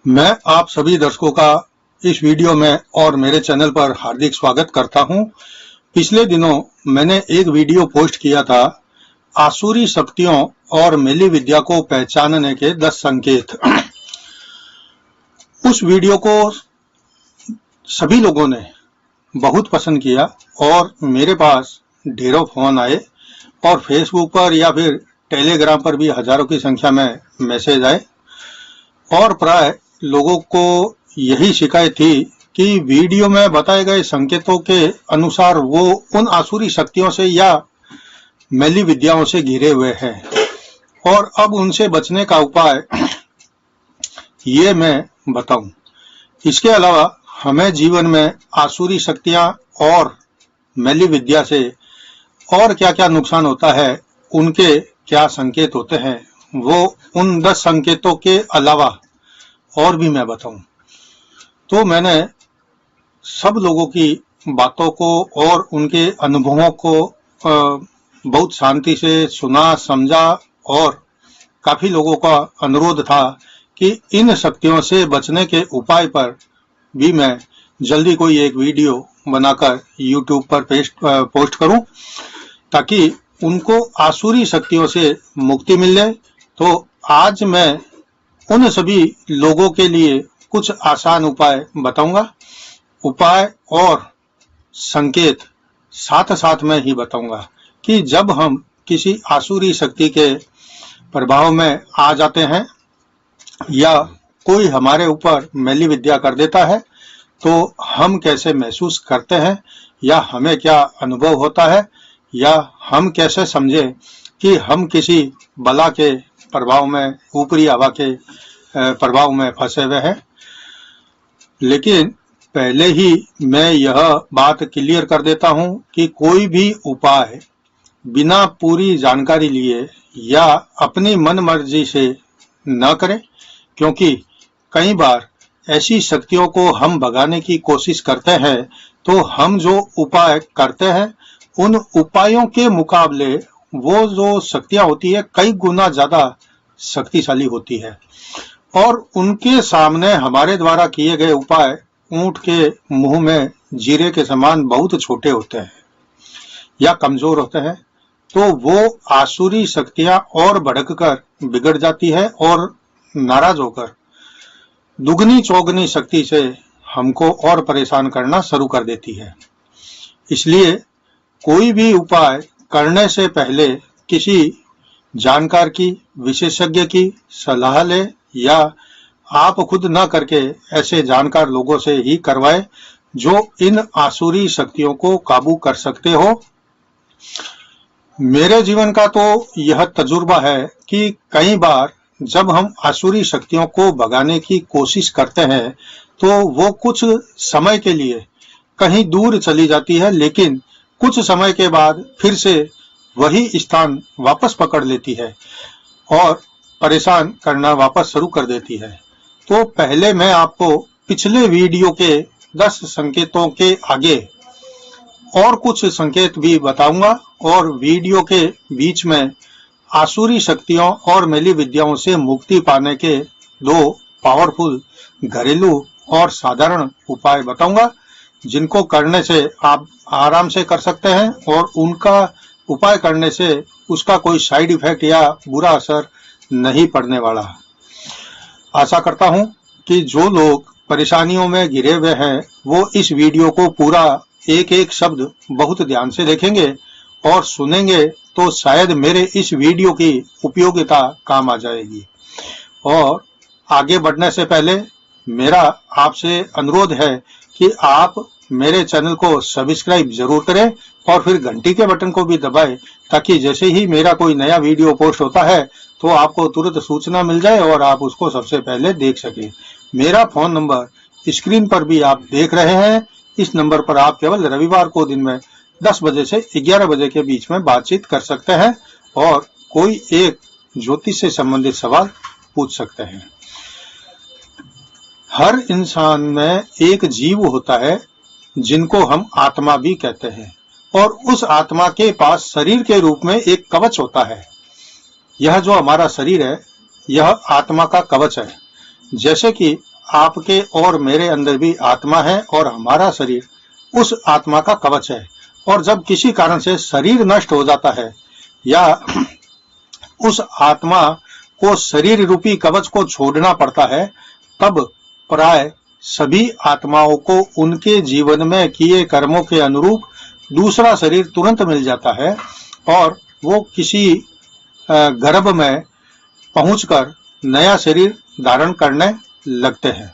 मैं आप सभी दर्शकों का इस वीडियो में और मेरे चैनल पर हार्दिक स्वागत करता हूं। पिछले दिनों मैंने एक वीडियो पोस्ट किया था, आसुरी शक्तियों और मेली विद्या को पहचानने के 10 संकेत। उस वीडियो को सभी लोगों ने बहुत पसंद किया और मेरे पास ढेरों फोन आए और फेसबुक पर या फिर टेलीग्राम पर भी हजारों की संख्या में मैसेज आए और प्राय लोगों को यही शिकायत थी कि वीडियो में बताए गए संकेतों के अनुसार वो उन आसुरी शक्तियों से या मैली विद्याओं से घिरे हुए हैं और अब उनसे बचने का उपाय ये मैं बताऊं। इसके अलावा हमें जीवन में आसुरी शक्तियां और मैली विद्या से और क्या-क्या नुकसान होता है, उनके क्या संकेत होते हैं, वो उन 10 संकेतों के अलावा और भी मैं बताऊं। तो मैंने सब लोगों की बातों को और उनके अनुभवों को बहुत शांति से सुना, समझा और काफी लोगों का अनुरोध था कि इन शक्तियों से बचने के उपाय पर भी मैं जल्दी कोई एक वीडियो बनाकर YouTube पर पोस्ट करूं ताकि उनको आसुरी शक्तियों से मुक्ति मिले। तो आज मैं उन सभी लोगों के लिए कुछ आसान उपाय बताऊंगा। उपाय और संकेत साथ साथ में ही बताऊंगा कि जब हम किसी आसुरी शक्ति के प्रभाव में आ जाते हैं या कोई हमारे ऊपर मैली विद्या कर देता है तो हम कैसे महसूस करते हैं या हमें क्या अनुभव होता है या हम कैसे समझें कि हम किसी बला के प्रभाव में, ऊपरी हवा के प्रभाव में फंसे हुए हैं। लेकिन पहले ही मैं यह बात क्लियर कर देता हूं कि कोई भी उपाय बिना पूरी जानकारी लिए या अपनी मन मर्जी से न करें, क्योंकि कई बार ऐसी शक्तियों को हम भगाने की कोशिश करते हैं तो हम जो उपाय करते हैं उन उपायों के मुकाबले वो जो शक्तियां होती है कई गुना ज्यादा शक्तिशाली होती है और उनके सामने हमारे द्वारा किए गए उपाय ऊंट के मुंह में जीरे के समान बहुत छोटे होते हैं या कमजोर होते हैं। तो वो आसुरी शक्तियां और भड़ककर बिगड़ जाती है और नाराज होकर दुगनी चौगनी शक्ति से हमको और परेशान करना शुरू कर देती है। इसलिए कोई भी उपाय करने से पहले किसी जानकार की, विशेषज्ञ की सलाह ले या आप खुद न करके ऐसे जानकार लोगों से ही करवाए जो इन आसुरी शक्तियों को काबू कर सकते हो। मेरे जीवन का तो यह तजुर्बा है कि कई बार जब हम आसुरी शक्तियों को भगाने की कोशिश करते हैं तो वो कुछ समय के लिए कहीं दूर चली जाती है, लेकिन कुछ समय के बाद फिर से वही स्थान वापस पकड़ लेती है और परेशान करना वापस शुरू कर देती है। तो पहले मैं आपको पिछले वीडियो के 10 संकेतों के आगे और कुछ संकेत भी बताऊंगा और वीडियो के बीच में आसुरी शक्तियों और मैली विद्याओं से मुक्ति पाने के 2 पावरफुल घरेलू और साधारण उपाय बताऊंगा जिनको करने से आप आराम से कर सकते हैं और उनका उपाय करने से उसका कोई साइड इफेक्ट या बुरा असर नहीं पड़ने वाला। आशा करता हूं कि जो लोग परेशानियों में घिरे हुए हैं वो इस वीडियो को पूरा एक एक शब्द बहुत ध्यान से देखेंगे और सुनेंगे तो शायद मेरे इस वीडियो की उपयोगिता काम आ जाएगी। और आगे बढ़ने से पहले मेरा आपसे अनुरोध है कि आप मेरे चैनल को सब्सक्राइब जरूर करें और फिर घंटी के बटन को भी दबाएं ताकि जैसे ही मेरा कोई नया वीडियो पोस्ट होता है तो आपको तुरंत सूचना मिल जाए और आप उसको सबसे पहले देख सके। मेरा फोन नंबर स्क्रीन पर भी आप देख रहे हैं। इस नंबर पर आप केवल रविवार को दिन में 10 बजे से 11 बजे के बीच में बातचीत कर सकते हैं और कोई एक ज्योतिष से संबंधित सवाल पूछ सकते हैं। हर इंसान में एक जीव होता है जिनको हम आत्मा भी कहते हैं और उस आत्मा के पास शरीर के रूप में एक कवच होता है। यह जो हमारा शरीर है यह आत्मा का कवच है। जैसे कि आपके और मेरे अंदर भी आत्मा है और हमारा शरीर उस आत्मा का कवच है। और जब किसी कारण से शरीर नष्ट हो जाता है या उस आत्मा को शरीर रूपी कवच को छोड़ना पड़ता है, तब प्राय सभी आत्माओं को उनके जीवन में किए कर्मों के अनुरूप दूसरा शरीर तुरंत मिल जाता है और वो किसी गर्भ में पहुंचकर नया शरीर धारण करने लगते हैं,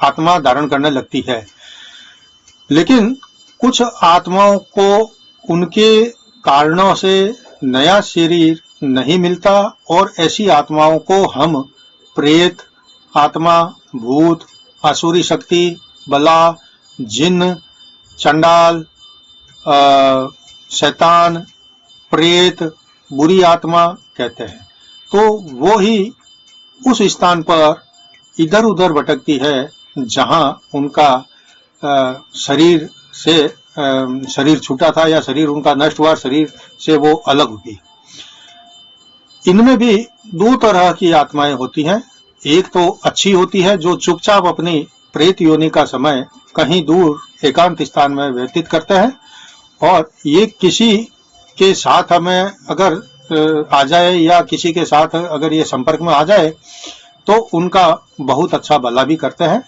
आत्मा धारण करने लगती है। लेकिन कुछ आत्माओं को उनके कारणों से नया शरीर नहीं मिलता और ऐसी आत्माओं को हम प्रेत आत्मा, भूत, आसुरी शक्ति, बला, जिन्न, चंडाल, शैतान, प्रेत, बुरी आत्मा कहते हैं। तो वो ही उस स्थान पर इधर उधर भटकती है जहां उनका शरीर से शरीर छूटा था या शरीर उनका नष्ट हुआ, शरीर से वो अलग हुई। इनमें भी दो तरह की आत्माएं होती हैं। एक तो अच्छी होती है जो चुपचाप अपनी प्रेत योनि का समय कहीं दूर एकांत स्थान में व्यतीत करते हैं, और ये किसी के साथ हमें अगर आ जाए या किसी के साथ अगर ये संपर्क में आ जाए तो उनका बहुत अच्छा भला भी करते हैं।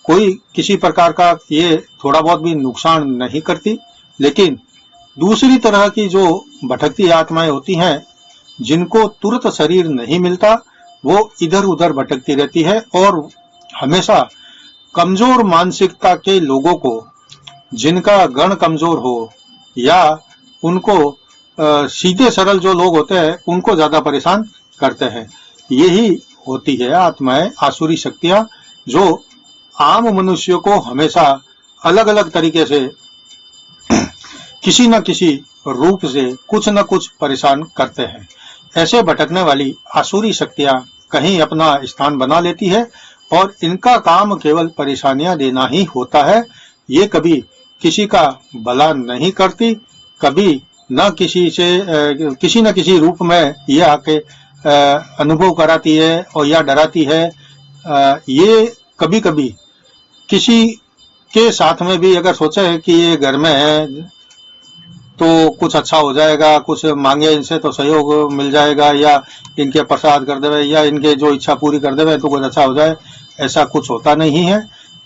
कोई किसी प्रकार का ये थोड़ा बहुत भी नुकसान नहीं करती। लेकिन दूसरी तरह की जो भटकती आत्माएं होती हैं जिनको तुरंत शरीर नहीं मिलता, वो इधर उधर भटकती रहती है और हमेशा कमजोर मानसिकता के लोगों को, जिनका गण कमजोर हो या उनको सीधे सरल जो लोग होते हैं उनको ज्यादा परेशान करते हैं। यही होती है आत्माएं, आसुरी शक्तियां, जो आम मनुष्यों को हमेशा अलग अलग तरीके से किसी न किसी रूप से कुछ न कुछ परेशान करते हैं। ऐसे भटकने वाली आसुरी शक्तियां कहीं अपना स्थान बना लेती है और इनका काम केवल परेशानियां देना ही होता है। ये कभी किसी का भला नहीं करती, कभी न किसी से किसी न किसी रूप में ये आके अनुभव कराती है और या डराती है। ये कभी कभी किसी के साथ में भी अगर सोचे कि ये घर में है तो कुछ अच्छा हो जाएगा, कुछ मांगे इनसे तो सहयोग मिल जाएगा, या इनके प्रसाद कर देवे या इनके जो इच्छा पूरी कर देवे तो कुछ अच्छा हो जाए, ऐसा कुछ होता नहीं है।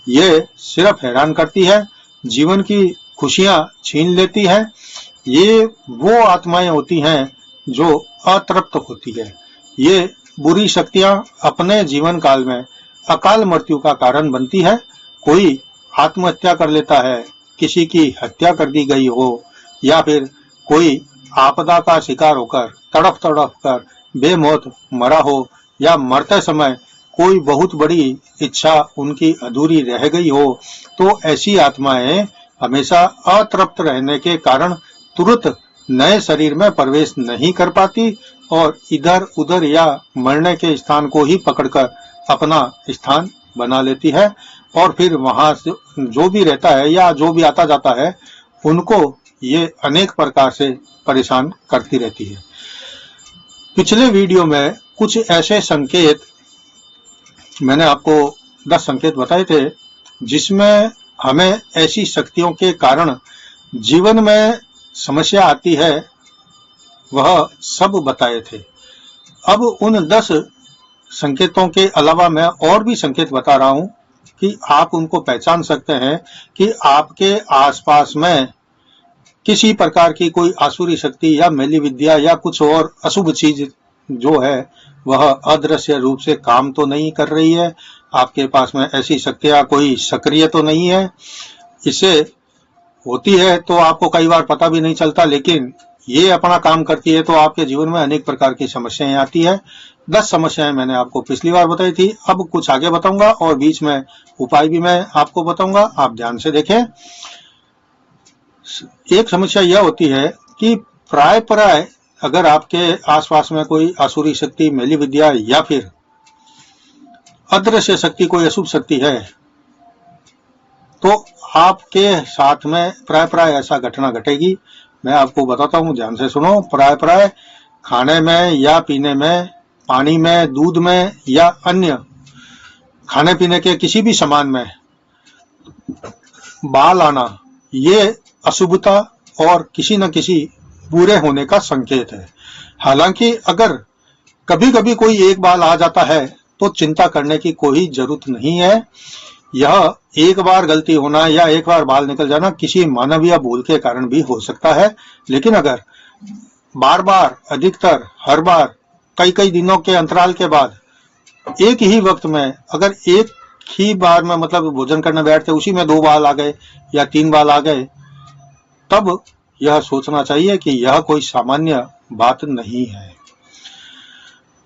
ये सिर्फ हैरान करती है, जीवन की खुशियां छीन लेती है। ये वो आत्माएं होती हैं जो अतृप्त होती है। ये बुरी शक्तियां अपने जीवन काल में अकाल मृत्यु का कारण बनती है। कोई आत्महत्या कर लेता है, किसी की हत्या कर दी गई हो, या फिर कोई आपदा का शिकार होकर तड़प तड़प कर बेमौत मरा हो, या मरते समय कोई बहुत बड़ी इच्छा उनकी अधूरी रह गई हो, तो ऐसी आत्माएं हमेशा अतृप्त रहने के कारण तुरंत नए शरीर में प्रवेश नहीं कर पाती और इधर उधर या मरने के स्थान को ही पकड़कर अपना स्थान बना लेती है, और फिर वहां जो भी रहता है या जो भी आता जाता है उनको ये अनेक प्रकार से परेशान करती रहती है। पिछले वीडियो में कुछ ऐसे संकेत मैंने आपको 10 संकेत बताए थे जिसमें हमें ऐसी शक्तियों के कारण जीवन में समस्या आती है, वह सब बताए थे। अब उन 10 संकेतों के अलावा मैं और भी संकेत बता रहा हूं कि आप उनको पहचान सकते हैं कि आपके आसपास में किसी प्रकार की कोई आसुरी शक्ति या मैली विद्या या कुछ और अशुभ चीज जो है वह अदृश्य रूप से काम तो नहीं कर रही है। आपके पास में ऐसी शक्तियां कोई सक्रिय तो नहीं है। इससे होती है तो आपको कई बार पता भी नहीं चलता, लेकिन ये अपना काम करती है तो आपके जीवन में अनेक प्रकार की समस्याएं आती है। 10 समस्याएं मैंने आपको पिछली बार बताई थी, अब कुछ आगे बताऊंगा और बीच में उपाय भी मैं आपको बताऊंगा, आप ध्यान से देखें। एक समस्या यह होती है कि प्राय अगर आपके आसपास में कोई आसुरी शक्ति, मैली विद्या या फिर अदृश्य शक्ति, कोई अशुभ शक्ति है, तो आपके साथ में प्राय ऐसा घटना घटेगी। मैं आपको बताता हूं, ध्यान से सुनो। प्राय खाने में या पीने में, पानी में, दूध में या अन्य खाने पीने के किसी भी सामान में बाल आना, ये अशुभता और किसी न किसी बुरे होने का संकेत है। हालांकि अगर कभी कभी कोई एक बाल आ जाता है तो चिंता करने की कोई जरूरत नहीं है। यह एक बार गलती होना या एक बार बाल निकल जाना किसी मानवीय भूल के कारण भी हो सकता है, लेकिन अगर बार बार, अधिकतर हर बार, कई कई दिनों के अंतराल के बाद एक ही वक्त में, अगर एक ही बार में मतलब भोजन करने बैठते उसी में 2 बाल आ गए या 3 बाल आ गए, तब यह सोचना चाहिए कि यह कोई सामान्य बात नहीं है।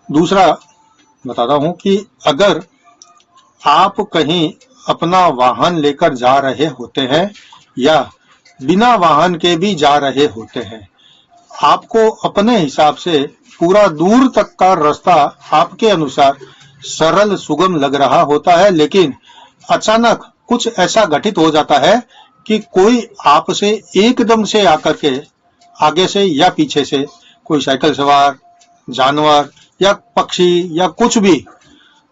दूसरा बताता हूं कि अगर आप कहीं अपना वाहन लेकर जा रहे होते हैं या बिना वाहन के भी जा रहे होते हैं, आपको अपने हिसाब से पूरा दूर तक का रास्ता आपके अनुसार सरल सुगम लग रहा होता है, लेकिन अचानक कुछ ऐसा घटित हो जाता है कि कोई आपसे एकदम से आकर के आगे से या पीछे से कोई साइकिल सवार, जानवर या पक्षी या कुछ भी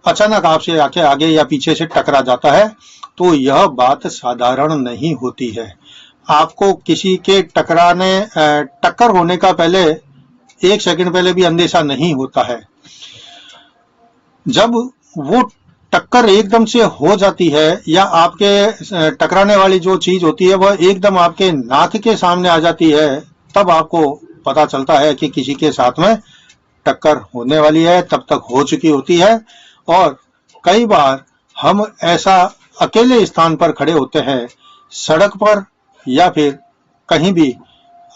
अचानक आपसे आके आगे या पीछे से टकरा जाता है, तो यह बात साधारण नहीं होती है। आपको किसी के टक्कर होने का पहले 1 सेकंड पहले भी अंदेशा नहीं होता है। जब वो टक्कर एकदम से हो जाती है या आपके टकराने वाली जो चीज होती है वह एकदम आपके नाक के सामने आ जाती है, तब आपको पता चलता है कि किसी के साथ में टक्कर होने वाली है, तब तक हो चुकी होती है। और कई बार हम ऐसा अकेले स्थान पर खड़े होते हैं, सड़क पर या फिर कहीं भी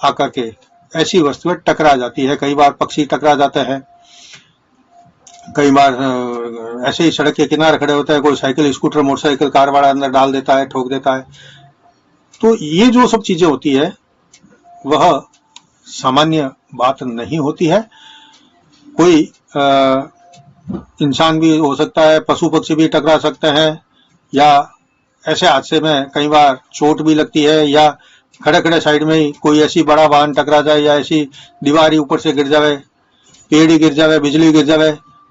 आकर के ऐसी वस्तुएं टकरा जाती है। कई बार पक्षी टकरा जाते हैं, कई बार ऐसे ही सड़क के किनारे खड़े होते हैं, कोई साइकिल, स्कूटर, मोटरसाइकिल, कार वाला अंदर डाल देता है, ठोक देता है। तो ये जो सब चीजें होती है वह सामान्य बात नहीं होती है। कोई इंसान भी हो सकता है, पशु पक्षी भी टकरा सकते हैं, या ऐसे हादसे में कई बार चोट भी लगती है, या खड़े खड़े साइड में ही कोई ऐसी बड़ा वाहन टकरा जाए, या ऐसी दीवार ही ऊपर से गिर जावे, पेड़ ही गिर जावे, बिजली गिर जावे,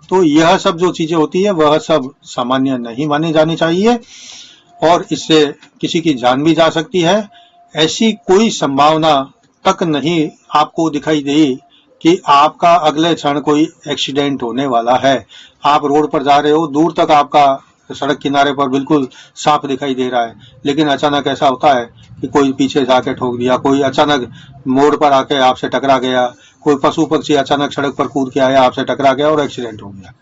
तो यह सब जो चीजें होती है वह सब सामान्य नहीं मानी जानी चाहिए और इससे किसी की जान भी जा सकती है। ऐसी कोई संभावना तक नहीं आपको दिखाई दे कि आपका अगले क्षण कोई एक्सीडेंट होने वाला है। आप रोड पर जा रहे हो, दूर तक आपका सड़क किनारे पर बिल्कुल साफ दिखाई दे रहा है, लेकिन अचानक ऐसा होता है कि कोई पीछे से आके ठोक दिया, कोई अचानक मोड़ पर आके आपसे टकरा गया, कोई पशु पक्षी अचानक सड़क पर कूद के आया, आपसे टकरा गया और एक्सीडेंट हो गया।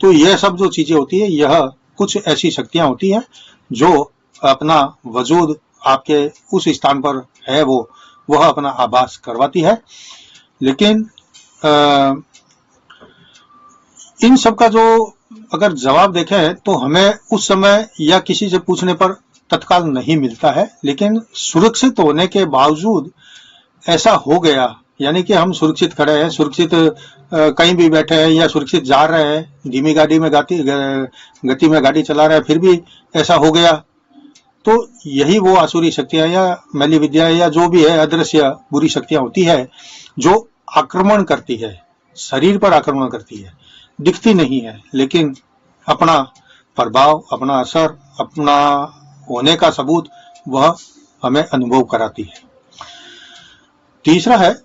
तो यह सब जो चीजें होती है, यह कुछ ऐसी शक्तियां होती हैं जो अपना वजूद आपके उस स्थान पर है वह अपना आभास करवाती है। लेकिन इन सब का जो अगर जवाब देखें तो हमें उस समय या किसी से पूछने पर तत्काल नहीं मिलता है, लेकिन सुरक्षित होने के बावजूद ऐसा हो गया, यानी कि हम सुरक्षित खड़े हैं, सुरक्षित कहीं भी बैठे हैं या सुरक्षित जा रहे हैं, धीमी गति में गाड़ी चला रहे हैं, फिर भी ऐसा हो गया, तो यही वो आसुरी शक्तियां या मैली विद्या या जो भी है अदृश्य बुरी शक्तियां होती है जो आक्रमण करती है, शरीर पर आक्रमण करती है, दिखती नहीं है, लेकिन अपना प्रभाव, अपना असर, अपना होने का सबूत वह हमें अनुभव कराती है। तीसरा है,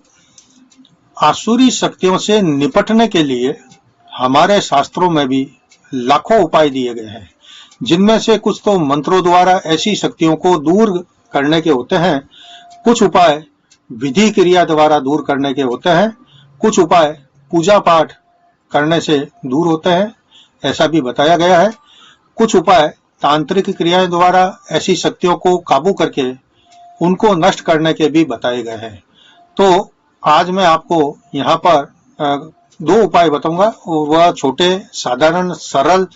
आसुरी शक्तियों से निपटने के लिए हमारे शास्त्रों में भी लाखों उपाय दिए गए हैं, जिनमें से कुछ तो मंत्रों द्वारा ऐसी शक्तियों को दूर करने के होते हैं, कुछ उपाय विधि क्रिया द्वारा दूर करने के होते हैं, कुछ उपाय पूजा पाठ करने से दूर होते हैं, ऐसा भी बताया गया है, कुछ उपाय तांत्रिक क्रियाएं द्वारा ऐसी शक्तियों को काबू करके उनको नष्ट करने के भी बताए गए हैं। तो आज मैं आपको यहाँ पर 2 उपाय बताऊंगा, वह छोटे, साधारण, सरल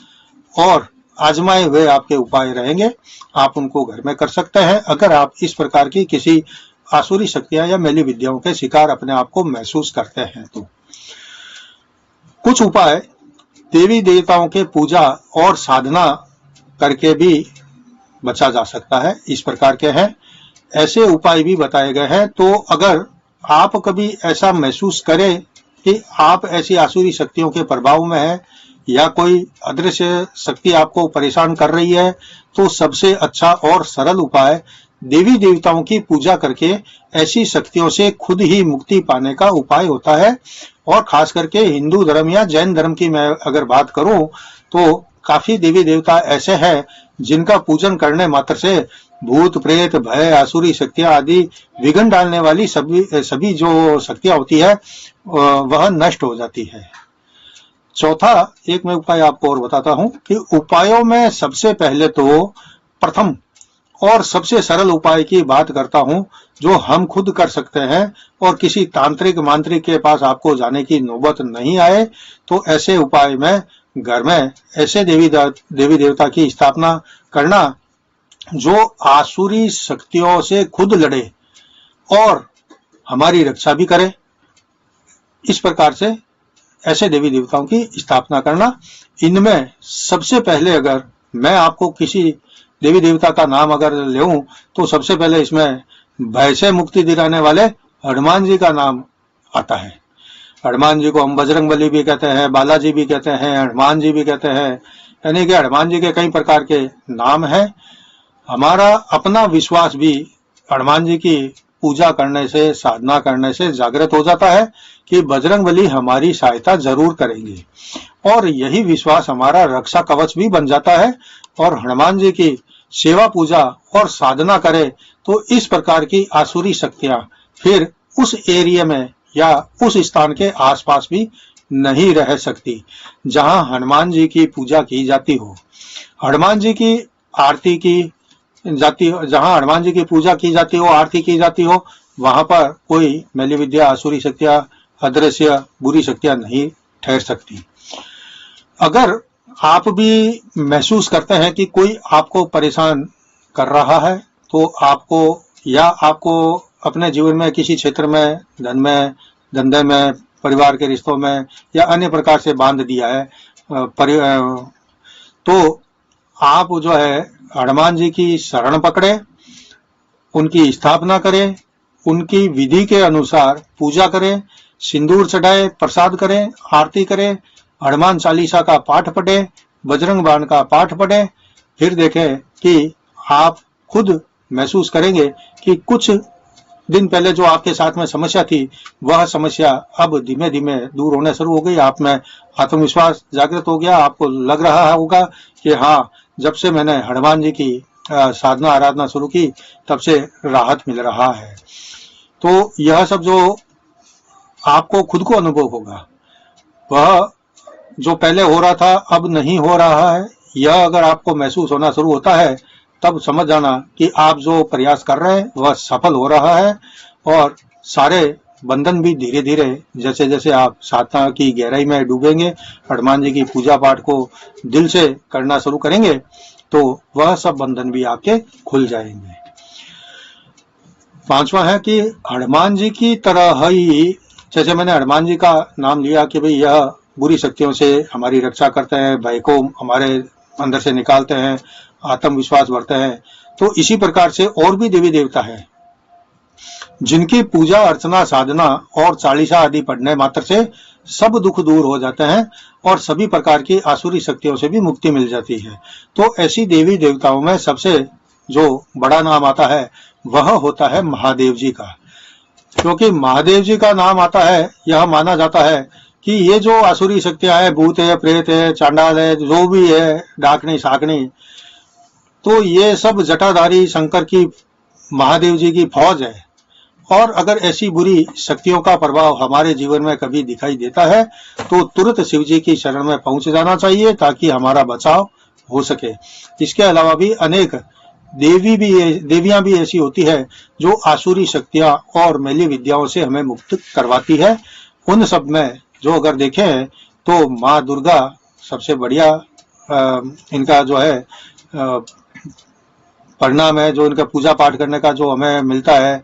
और आजमाए हुए आपके उपाय रहेंगे। आप उनको घर में कर सकते हैं अगर आप इस प्रकार की किसी आसुरी शक्तियां या मैली विद्याओं के शिकार अपने आप को महसूस करते हैं। तो कुछ उपाय देवी देवताओं के पूजा और साधना करके भी बचा जा सकता है, इस प्रकार के हैं, ऐसे उपाय भी बताए गए हैं। तो अगर आप कभी ऐसा महसूस करें कि आप ऐसी आसुरी शक्तियों के प्रभाव में हैं या कोई अदृश्य शक्ति आपको परेशान कर रही है, तो सबसे अच्छा और सरल उपाय देवी देवताओं की पूजा करके ऐसी शक्तियों से खुद ही मुक्ति पाने का उपाय होता है। और खास करके हिंदू धर्म या जैन धर्म की मैं अगर बात करूं तो काफी देवी देवता ऐसे हैं जिनका पूजन करने मात्र से भूत प्रेत भय आसुरी शक्तियां आदि विघ्न डालने वाली सभी जो शक्तियां होती है वह नष्ट हो जाती है। चौथा एक मैं उपाय आपको और बताता हूं कि उपायों में सबसे पहले तो प्रथम और सबसे सरल उपाय की बात करता हूं जो हम खुद कर सकते हैं और किसी तांत्रिक मांत्रिक के पास आपको जाने की नौबत नहीं आए, तो ऐसे उपाय में घर में ऐसे देवी देवता की स्थापना करना जो आसुरी शक्तियों से खुद लड़े और हमारी रक्षा भी करे। इस प्रकार से ऐसे देवी देवताओं की स्थापना करना। इनमें सबसे पहले अगर मैं आपको किसी देवी देवता का नाम अगर लूं तो सबसे पहले इसमें भय से मुक्ति दिलाने वाले हनुमान जी का नाम आता है। हनुमान जी को हम बजरंगबली भी कहते हैं, बालाजी भी कहते हैं, हनुमान जी भी कहते हैं, यानी कि हनुमान जी के कई प्रकार के नाम हैं। हमारा अपना विश्वास भी हनुमान जी की पूजा करने से साधना करने से जागृत हो जाता है कि बजरंगबली हमारी सहायता जरूर करेंगे, और यही विश्वास हमारा रक्षा कवच भी बन जाता है। और हनुमान जी की सेवा पूजा और साधना करे तो इस प्रकार की आसुरी शक्तियां फिर उस एरिया में या उस स्थान के आसपास भी नहीं रह सकती जहां हनुमान जी की पूजा की जाती हो। हनुमान जी की आरती की जाती हो, जहां हनुमान जी की पूजा की जाती हो, आरती की जाती हो, वहां पर कोई मैली विद्या आसुरी शक्तियां अदृश्य बुरी शक्तियां नहीं ठहर सकती। अगर आप भी महसूस करते हैं कि कोई आपको परेशान कर रहा है, तो आपको अपने जीवन में किसी क्षेत्र में धन में धंधे में परिवार के रिश्तों में या अन्य प्रकार से बांध दिया है, तो आप जो है हनुमान जी की शरण पकड़े, उनकी स्थापना करें, उनकी विधि के अनुसार पूजा करें, सिंदूर चढ़ाए, प्रसाद करें, आरती करें, हनुमान चालीसा का पाठ पढ़े, बजरंग बाण का पाठ पढ़े। फिर देखें कि आप खुद महसूस करेंगे कि कुछ दिन पहले जो आपके साथ में समस्या थी वह समस्या अब धीमे धीमे दूर होने शुरू हो गई। आप में आत्मविश्वास जागृत हो गया। आपको लग रहा होगा कि हाँ, जब से मैंने हनुमान जी की साधना आराधना शुरू की तब से राहत मिल रहा है। तो यह सब जो आपको खुद को अनुभव होगा वह जो पहले हो रहा था अब नहीं हो रहा है, यह अगर आपको महसूस होना शुरू होता है तब समझ जाना कि आप जो प्रयास कर रहे हैं वह सफल हो रहा है। और सारे बंधन भी धीरे धीरे जैसे जैसे आप साधना की गहराई में डूबेंगे, हनुमान जी की पूजा पाठ को दिल से करना शुरू करेंगे, तो वह सब बंधन भी आपके खुल जाएंगे। पांचवा है कि हनुमान जी की तरह ही, जैसे मैंने हनुमान जी का नाम लिया कि भाई यह बुरी शक्तियों से हमारी रक्षा करते हैं, भय को हमारे अंदर से निकालते हैं, आत्मविश्वास बढ़ते हैं, तो इसी प्रकार से और भी देवी देवता हैं जिनकी पूजा अर्चना साधना और चालीसा आदि पढ़ने मात्र से सब दुख दूर हो जाते हैं और सभी प्रकार की आसुरी शक्तियों से भी मुक्ति मिल जाती है। तो ऐसी देवी देवताओं में सबसे जो बड़ा नाम आता है वह होता है महादेव जी का। क्योंकि महादेव जी का नाम आता है, यह माना जाता है कि ये जो आसुरी शक्तियां हैं, भूत है, प्रेत है, चांडाल है, जो भी है, डाकनी साकनी, तो ये सब जटाधारी शंकर की महादेव जी की फौज है। और अगर ऐसी बुरी शक्तियों का प्रभाव हमारे जीवन में कभी दिखाई देता है तो तुरंत शिव जी की शरण में पहुंच जाना चाहिए ताकि हमारा बचाव हो सके। इसके अलावा भी अनेक देवियां भी ऐसी होती है जो आसुरी शक्तियां और मैली विद्याओं से हमें मुक्त करवाती है। उन सब में जो अगर देखें तो माँ दुर्गा सबसे बढ़िया इनका जो है परिणाम है, जो इनका पूजा पाठ करने का जो हमें मिलता है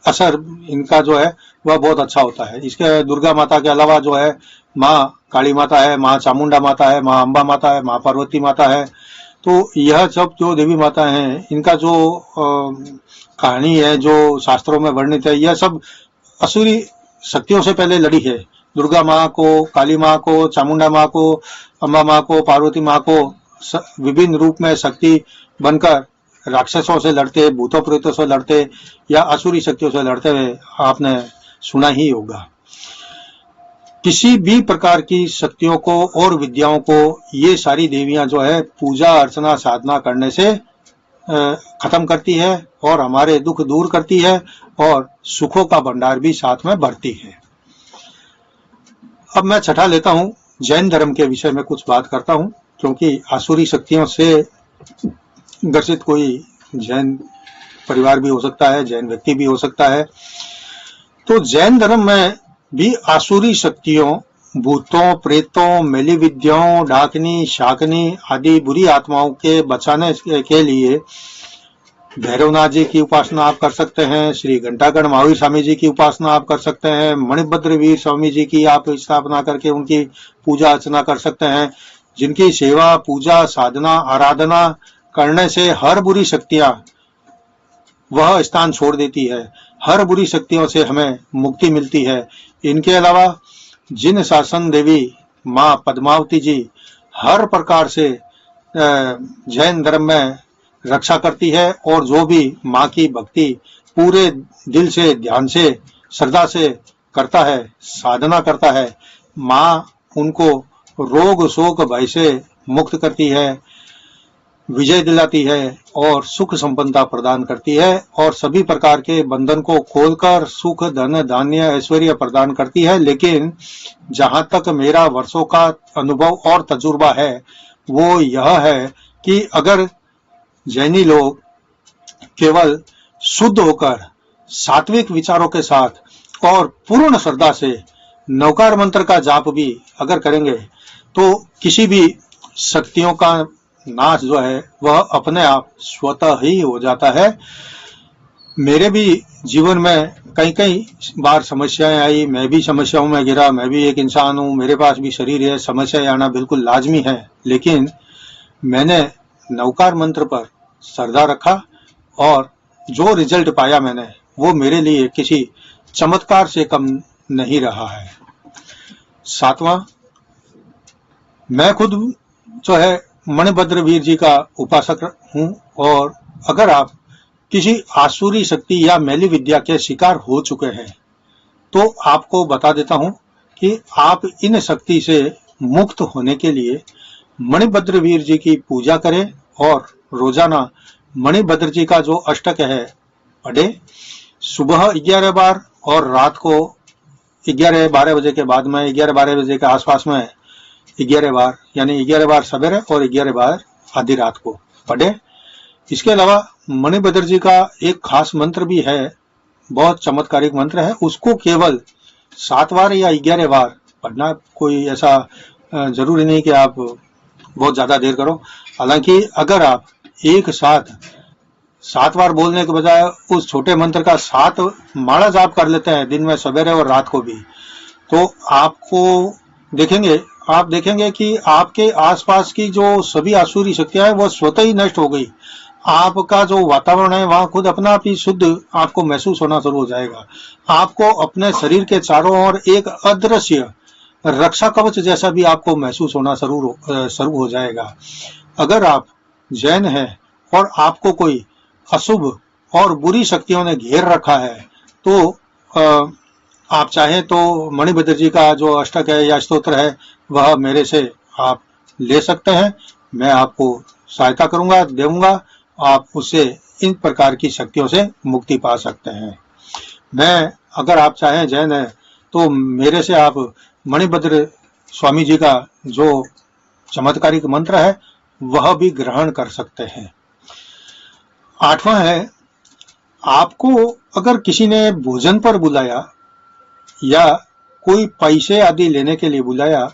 असर, इनका जो है वह बहुत अच्छा होता है। इसके दुर्गा माता के अलावा जो है माँ काली माता है, माँ चामुंडा माता है, माँ अम्बा माता है, माँ पार्वती माता है। तो यह सब जो देवी माता हैं इनका जो कहानी है जो शास्त्रों में वर्णित है, यह सब असुरी शक्तियों से पहले लड़ी है दुर्गा माँ को, काली माँ को, चामुंडा माँ को, अम्बा माँ को, पार्वती माँ को विभिन्न रूप में शक्ति बनकर राक्षसों से लड़ते, भूतों प्रेतों से लड़ते या असुरी शक्तियों से लड़ते हुए आपने सुना ही होगा। किसी भी प्रकार की शक्तियों को और विद्याओं को ये सारी देवियां जो है पूजा अर्चना साधना करने से खत्म करती है और हमारे दुख दूर करती है और सुखों का भंडार भी साथ में भरती है। अब मैं छठा लेता हूं, जैन धर्म के विषय में कुछ बात करता हूं, क्योंकि आसुरी शक्तियों से ग्रसित कोई जैन परिवार भी हो सकता है, जैन व्यक्ति भी हो सकता है। तो जैन धर्म में भी आसुरी शक्तियों, भूतों, प्रेतों, मेली विद्याओं, डाकनी, शाकनी आदि बुरी आत्माओं के बचाने के लिए भैरवनाथ जी की उपासना आप कर सकते हैं, श्री घंटागढ़ महावीर स्वामी जी की उपासना आप कर सकते हैं, मणिभद्र वीर स्वामी जी की आप स्थापना करके उनकी पूजा अर्चना कर सकते हैं, जिनकी सेवा, पूजा, साधना, आराधना करने से हर बुरी शक्तियां वह स्थान छोड़ देती है, हर बुरी शक्तियों से हमें मुक्ति मिलती है। इनके अलावा जिन शासन देवी माँ पद्मावती जी हर प्रकार से जैन धर्म में रक्षा करती है और जो भी माँ की भक्ति पूरे दिल से, ध्यान से, श्रद्धा से करता है, साधना करता है, माँ उनको रोग शोक भय से मुक्त करती है, विजय दिलाती है और सुख संपन्नता प्रदान करती है और सभी प्रकार के बंधन को खोलकर सुख, धन, धान्य, ऐश्वर्य प्रदान करती है। लेकिन जहां तक मेरा वर्षों का अनुभव और तजुर्बा है वो यह है कि अगर जैनी लोग केवल शुद्ध होकर सात्विक विचारों के साथ और पूर्ण श्रद्धा से नवकार मंत्र का जाप भी अगर करेंगे तो किसी भी शक्तियों का नाश जो है वह अपने आप स्वतः ही हो जाता है। मेरे भी जीवन में कई कई बार समस्याएं आई, मैं भी समस्याओं में गिरा, मैं भी एक इंसान हूं, मेरे पास भी शरीर है, समस्याएं आना बिल्कुल लाजमी है। लेकिन मैंने नवकार मंत्र पर श्रद्धा रखा और जो रिजल्ट पाया मैंने वो मेरे लिए किसी चमत्कार से कम नहीं रहा है। सातवां, मैं खुद जो है मणिभद्र वीर जी का उपासक हूं और अगर आप किसी आसुरी शक्ति या मैली विद्या के शिकार हो चुके हैं तो आपको बता देता हूं कि आप इन शक्ति से मुक्त होने के लिए मणिभद्र वीर जी की पूजा करें और रोजाना मणिभद्र जी का जो अष्टक है पढ़े। सुबह 11 बार और रात को 11-12 बजे के बाद में 11-12 बजे के आसपास में 11 बार, यानी 11 बार सवेरे और 11 बार आधी रात को पढ़े। इसके अलावा मणिभद्र जी का एक खास मंत्र भी है, बहुत चमत्कारिक मंत्र है, उसको केवल 7 बार या 11 बार पढ़ना। कोई ऐसा जरूरी नहीं कि आप बहुत ज्यादा देर करो। हालांकि अगर आप एक साथ 7 बार बोलने के बजाय उस छोटे मंत्र का 7 माला जाप कर लेते हैं दिन में सवेरे और रात को भी, तो आप देखेंगे कि आपके आसपास की जो सभी आसुरी शक्तियां हैं वो स्वतः ही नष्ट हो गई। आपका जो वातावरण है वहां खुद अपना आप ही शुद्ध आपको महसूस होना शुरू हो जाएगा। आपको अपने शरीर के चारों ओर एक अदृश्य रक्षा कवच जैसा भी आपको महसूस होना शुरू हो जाएगा। अगर आप जैन हैं और आपको कोई अशुभ और बुरी शक्तियों ने घेर रखा है तो आप चाहें तो मणिभद्र जी का जो अष्टक है या स्तोत्र है वह मेरे से आप ले सकते हैं। मैं आपको सहायता करूंगा, दूंगा, आप उससे इन प्रकार की शक्तियों से मुक्ति पा सकते हैं। मैं अगर आप चाहें जैन है तो मेरे से आप मणिभद्र स्वामी जी का जो चमत्कारिक मंत्र है वह भी ग्रहण कर सकते हैं। 8वां है, आपको अगर किसी ने भोजन पर बुलाया या कोई पैसे आदि लेने के लिए बुलाया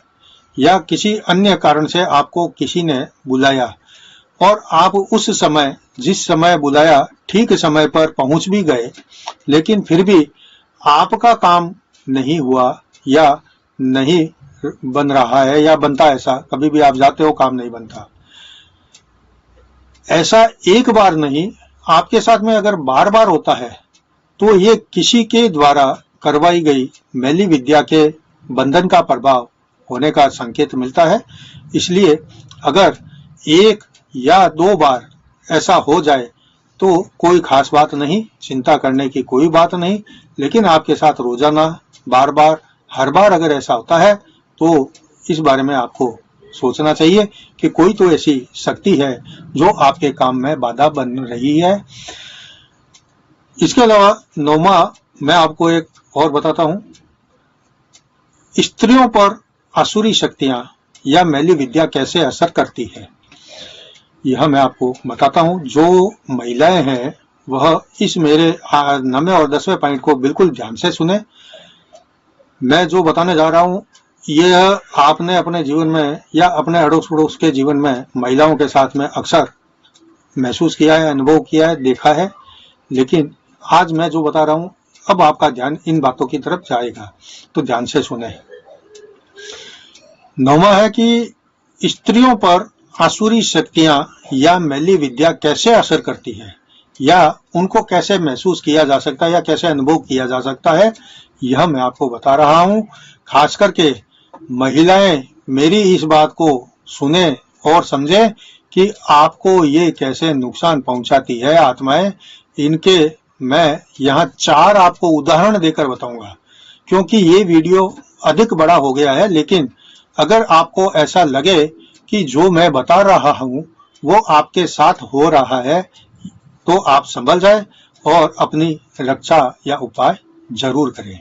या किसी अन्य कारण से आपको किसी ने बुलाया और आप उस समय जिस समय बुलाया ठीक समय पर पहुंच भी गए, लेकिन फिर भी आपका काम नहीं हुआ या नहीं बन रहा है या बनता, ऐसा कभी भी आप जाते हो काम नहीं बनता, ऐसा एक बार नहीं आपके साथ में अगर बार बार होता है तो ये किसी के द्वारा करवाई गई मैली विद्या के बंधन का प्रभाव होने का संकेत मिलता है। इसलिए अगर 1 या 2 बार ऐसा हो जाए तो कोई खास बात नहीं, चिंता करने की कोई बात नहीं। लेकिन आपके साथ रोजाना, बार बार, हर बार अगर ऐसा होता है तो इस बारे में आपको सोचना चाहिए कि कोई तो ऐसी शक्ति है जो आपके काम में बाधा बन रही है। इसके अलावा 9वां मैं आपको एक और बताता हूं, स्त्रियों पर आसुरी शक्तियां या मैली विद्या कैसे असर करती है, यह मैं आपको बताता हूं। जो महिलाएं हैं वह इस मेरे 9वें और 10वें पॉइंट को बिल्कुल ध्यान से सुने। मैं जो बताने जा रहा हूं यह आपने अपने जीवन में या अपने अड़ोस पड़ोस के जीवन में महिलाओं के साथ में अक्सर महसूस किया है, अनुभव किया है, देखा है। लेकिन आज मैं जो बता रहा हूं अब आपका ध्यान इन बातों की तरफ जाएगा, तो ध्यान से सुने। 9वां है कि स्त्रियों पर आसुरी शक्तियां या मैली विद्या कैसे असर करती है या उनको कैसे महसूस किया जा सकता है या कैसे अनुभव किया जा सकता है, यह मैं आपको बता रहा हूं। खास करके महिलाएं मेरी इस बात को सुने और समझे कि आपको ये कैसे नुकसान पहुंचाती है आत्माएं। इनके मैं यहाँ 4 आपको उदाहरण देकर बताऊंगा, क्योंकि ये वीडियो अधिक बड़ा हो गया है। लेकिन अगर आपको ऐसा लगे कि जो मैं बता रहा हूं वो आपके साथ हो रहा है तो आप संभल जाए और अपनी रक्षा या उपाय जरूर करें।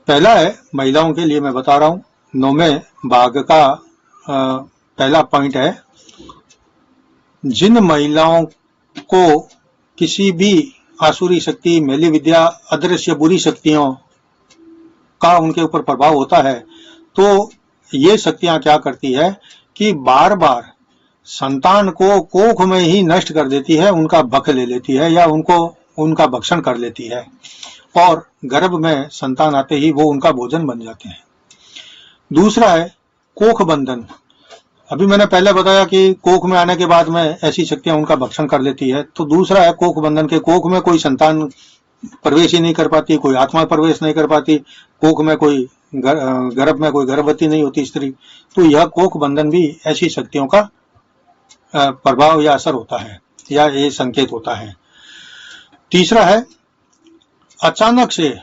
पहला है, महिलाओं के लिए मैं बता रहा हूं, 9वें भाग का पहला पॉइंट है, जिन महिलाओं को किसी भी आसुरी शक्ति, मैली विद्या, अदृश्य बुरी शक्तियों का उनके ऊपर प्रभाव होता है तो ये शक्तियां क्या करती है कि बार बार संतान को कोख में ही नष्ट कर देती है, उनका भक्ष ले लेती है या उनका भक्षण कर लेती है और गर्भ में संतान आते ही वो उनका भोजन बन जाते हैं। दूसरा है कोख बंधन। अभी मैंने पहले बताया कि कोख में आने के बाद में ऐसी शक्तियां उनका भक्षण कर लेती है, तो दूसरा है कोख बंधन के कोख में कोई संतान प्रवेश ही नहीं कर पाती, कोई आत्मा प्रवेश नहीं कर पाती, कोख में कोई गर्भ में कोई गर्भवती नहीं होती स्त्री, तो यह कोख बंधन भी ऐसी शक्तियों का प्रभाव या असर होता है या ये संकेत होता है। तीसरा है अचानक से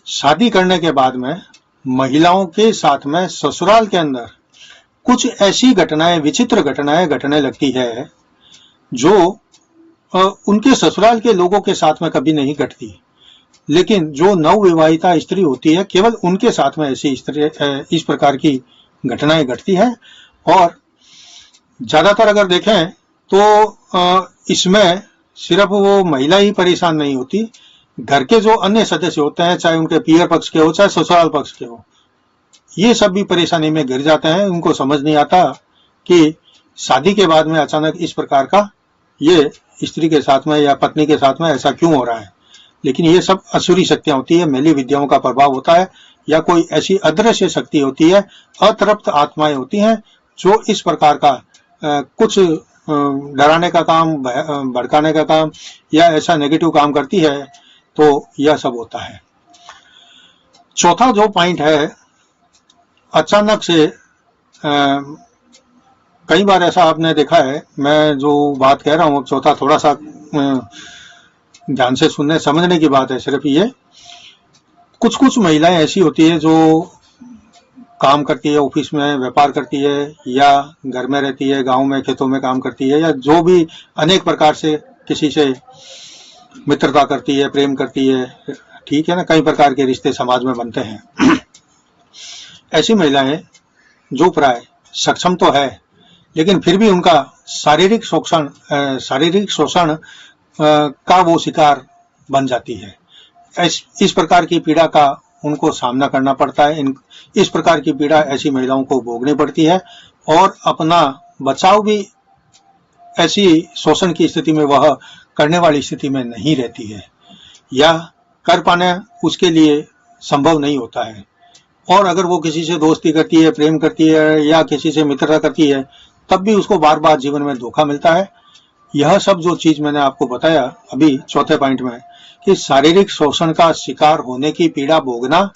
शादी करने के बाद में महिलाओं के साथ में ससुराल के अंदर कुछ ऐसी घटनाएं, विचित्र घटनाएं घटने लगती है जो उनके ससुराल के लोगों के साथ में कभी नहीं घटती। लेकिन जो नवविवाहिता स्त्री होती है केवल उनके साथ में ऐसी इस प्रकार की घटनाएं घटती है। और ज्यादातर अगर देखें तो इसमें सिर्फ वो महिला ही परेशान नहीं होती, घर के जो अन्य सदस्य होते हैं, चाहे उनके पियर पक्ष के हो चाहे ससुराल पक्ष के हो, ये सब भी परेशानी में घिर जाते हैं। उनको समझ नहीं आता कि शादी के बाद में अचानक इस प्रकार का ये स्त्री के साथ में या पत्नी के साथ में ऐसा क्यों हो रहा है। लेकिन ये सब असुरी शक्तियां होती है, मैली विद्याओं का प्रभाव होता है या कोई ऐसी अदृश्य शक्ति होती है, अतृप्त आत्माएं होती हैं जो इस प्रकार का कुछ डराने का काम, भड़काने का काम या ऐसा नेगेटिव काम करती है, तो यह सब होता है। चौथा जो पॉइंट है, अचानक से कई बार ऐसा आपने देखा है, मैं जो बात कह रहा हूं चौथा थोड़ा सा ध्यान से सुनने समझने की बात है। सिर्फ ये कुछ महिलाएं ऐसी होती है जो काम करती है, ऑफिस में व्यापार करती है या घर में रहती है, गांव में खेतों में काम करती है या जो भी अनेक प्रकार से किसी से मित्रता करती है, प्रेम करती है, ठीक है ना, कई प्रकार के रिश्ते समाज में बनते हैं। ऐसी महिलाएं जो प्राय सक्षम तो है लेकिन फिर भी उनका शारीरिक शोषण का वो शिकार बन जाती है। इस प्रकार की पीड़ा का उनको सामना करना पड़ता है। इस प्रकार की पीड़ा ऐसी महिलाओं को भोगनी पड़ती है और अपना बचाव भी ऐसी शोषण की स्थिति में वह करने वाली स्थिति में नहीं रहती है या कर पाना उसके लिए संभव नहीं होता है। और अगर वो किसी से दोस्ती करती है, प्रेम करती है या किसी से मित्रता करती है, तब भी उसको बार बार जीवन में धोखा मिलता है यह सब जो चीज मैंने आपको बताया अभी चौथे पॉइंट में कि शारीरिक शोषण का शिकार होने की पीड़ा भोगना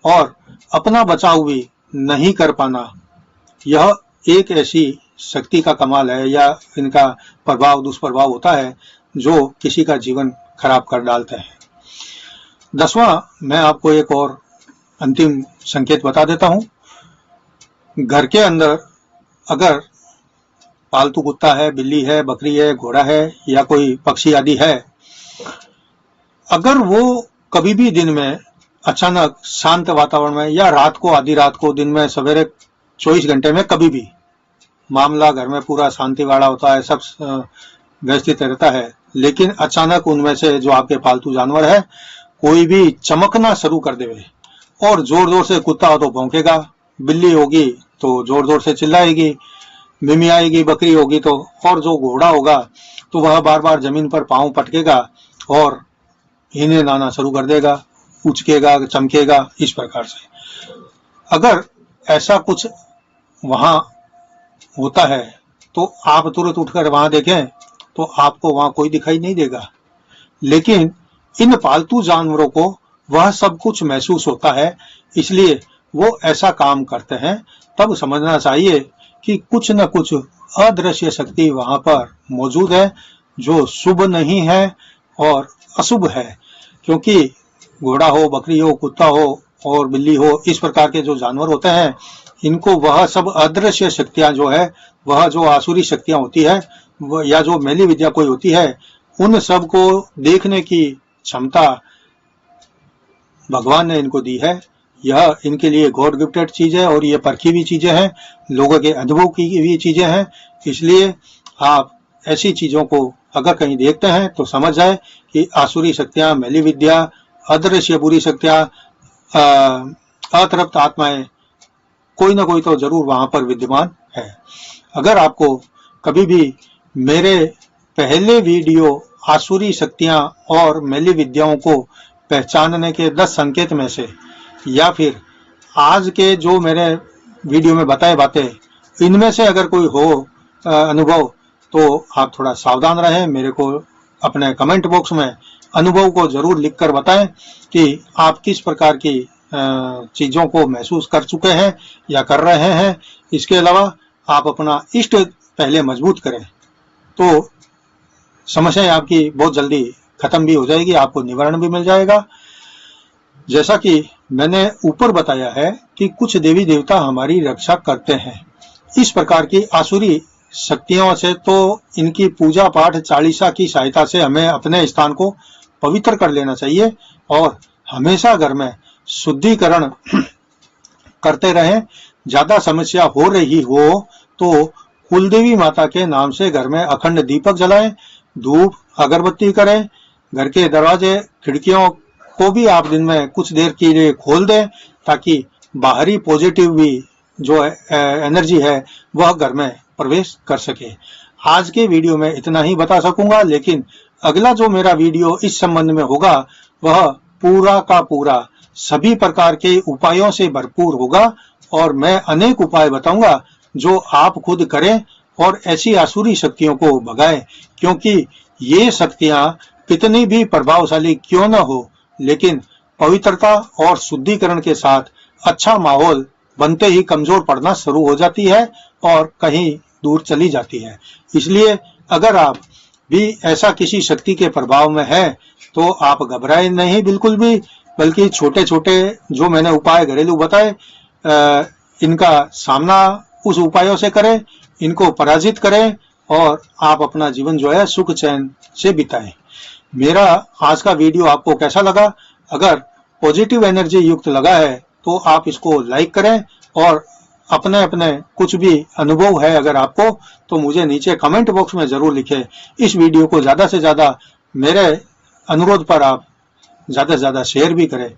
और अपना बचाव भी नहीं कर पाना, यह एक ऐसी शक्ति का कमाल है या इनका प्रभाव दुष्प्रभाव होता है जो किसी का जीवन खराब कर डालते हैं। 10वां मैं आपको एक और अंतिम संकेत बता देता हूं। घर के अंदर अगर पालतू कुत्ता है, बिल्ली है, बकरी है, घोड़ा है या कोई पक्षी आदि है, अगर वो कभी भी दिन में अचानक शांत वातावरण में या रात को आधी रात को, दिन में सवेरे 24 घंटे में कभी भी मामला घर में पूरा शांति वाला होता है, सब व्यवस्थित रहता है, लेकिन अचानक उनमें से जो आपके पालतू जानवर है कोई भी चमकना शुरू कर देवे और जोर जोर से, कुत्ता हो तो भौंकेगा, बिल्ली होगी तो जोर जोर से चिल्लाएगी, मिमियाएगी, बकरी होगी तो, और जो घोड़ा होगा तो वह बार बार जमीन पर पांव पटकेगा और हिने नाना शुरू कर देगा, उचकेगा, चमकेगा, इस प्रकार से। अगर ऐसा कुछ वहां होता है तो आप तुरंत उठकर वहां देखें तो आपको वहां कोई दिखाई नहीं देगा, लेकिन इन पालतू जानवरों को वह सब कुछ महसूस होता है, इसलिए वो ऐसा काम करते हैं। तब समझना चाहिए कि कुछ न कुछ अदृश्य शक्ति वहां पर मौजूद है जो शुभ नहीं है और अशुभ है, क्योंकि घोड़ा हो, बकरी हो, कुत्ता हो और बिल्ली हो, इस प्रकार के जो जानवर होते हैं, इनको वह सब अदृश्य शक्तियां जो है, वह जो आसुरी शक्तियां होती है या जो मैली विद्या कोई होती है, उन सब को देखने की क्षमता भगवान ने इनको दी है। यह इनके लिए गॉड गिफ्टेड चीज है और ये परखी हुई चीजें हैं, लोगों के अनुभव की हुई चीजें हैं। इसलिए आप ऐसी चीजों को अगर कहीं देखते हैं तो समझ जाए कि आसुरी शक्तियां, मैली विद्या, अदृश्य बुरी शक्तियां, अतृप्त आत्माएं, कोई ना कोई तो जरूर वहां पर विद्यमान है। अगर आपको कभी भी मेरे पहले वीडियो आसुरी शक्तियां और मैली विद्याओं को पहचानने के 10 संकेत में से, या फिर आज के जो मेरे वीडियो में बताए बातें, इनमें से अगर कोई हो अनुभव, तो आप थोड़ा सावधान रहें। मेरे को अपने कमेंट बॉक्स में अनुभव को जरूर लिखकर बताएं कि आप किस प्रकार की चीजों को महसूस कर चुके हैं या कर रहे हैं। इसके अलावा आप अपना इष्ट पहले मजबूत करें तो समस्याएं आपकी बहुत जल्दी खत्म भी हो जाएगी, आपको निवारण भी मिल जाएगा। जैसा कि मैंने ऊपर बताया है कि कुछ देवी देवता हमारी रक्षा करते हैं। इस प्रकार की आसुरी शक्तियों से तो इनकी पूजा पाठ, चालीसा की सहायता से हमें अपने स्थान को पवित्र कर लेना चाहिए और हमेशा घर में शुद्धिकरण करते रहें। ज्यादा समस्या हो रही हो तो कुलदेवी माता के नाम से घर में अखंड दीपक जलाएं, धूप अगरबत्ती करें, घर के दरवाजे खिड़कियों को भी आप दिन में कुछ देर के लिए खोल दें ताकि बाहरी पॉजिटिव भी जो एनर्जी है वह घर में प्रवेश कर सके। आज के वीडियो में इतना ही बता सकूंगा, लेकिन अगला जो मेरा वीडियो इस संबंध में होगा वह पूरा का पूरा सभी प्रकार के उपायों से भरपूर होगा और मैं अनेक उपाय बताऊंगा जो आप खुद करें और ऐसी आसुरी शक्तियों को भगाएं, क्योंकि ये शक्तियां कितनी भी प्रभावशाली क्यों न हो, लेकिन पवित्रता और शुद्धिकरण के साथ अच्छा माहौल बनते ही कमजोर पड़ना शुरू हो जाती है और कहीं दूर चली जाती है। इसलिए अगर आप भी ऐसा किसी शक्ति के प्रभाव में है तो आप घबराएं नहीं बिल्कुल भी, बल्कि छोटे छोटे जो मैंने उपाय घरेलू बताए इनका सामना उस उपायों से करें, इनको पराजित करें और आप अपना जीवन जो है सुख चैन से बिताएं। मेरा आज का वीडियो आपको कैसा लगा? अगर पॉजिटिव एनर्जी युक्त लगा है तो आप इसको लाइक करें और अपने अपने कुछ भी अनुभव है अगर आपको तो मुझे नीचे कमेंट बॉक्स में जरूर लिखें। इस वीडियो को ज्यादा से ज्यादा मेरे अनुरोध पर आप ज्यादा से ज्यादा शेयर भी करें।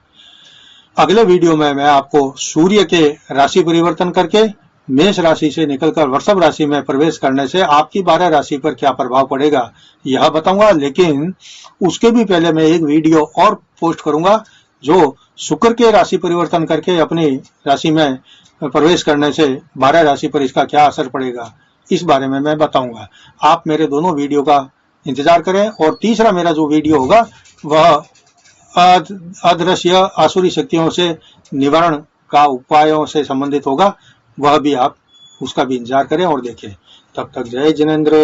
अगले वीडियो में मैं आपको सूर्य के राशि परिवर्तन करके मेष राशि से निकलकर वृषभ राशि में प्रवेश करने से आपकी 12 राशि पर क्या प्रभाव पड़ेगा यह बताऊंगा, लेकिन उसके भी पहले मैं एक वीडियो और पोस्ट करूंगा जो शुक्र के राशि परिवर्तन करके अपनी राशि में प्रवेश करने से 12 राशि पर इसका क्या असर पड़ेगा इस बारे में मैं बताऊंगा। आप मेरे दोनों वीडियो का इंतजार करें। और तीसरा मेरा जो वीडियो होगा वह अदृश्य आसुरी शक्तियों से निवारण का उपायों से संबंधित होगा, वह भी आप उसका भी इंतजार करें और देखें। तब तक जय जिनेंद्र।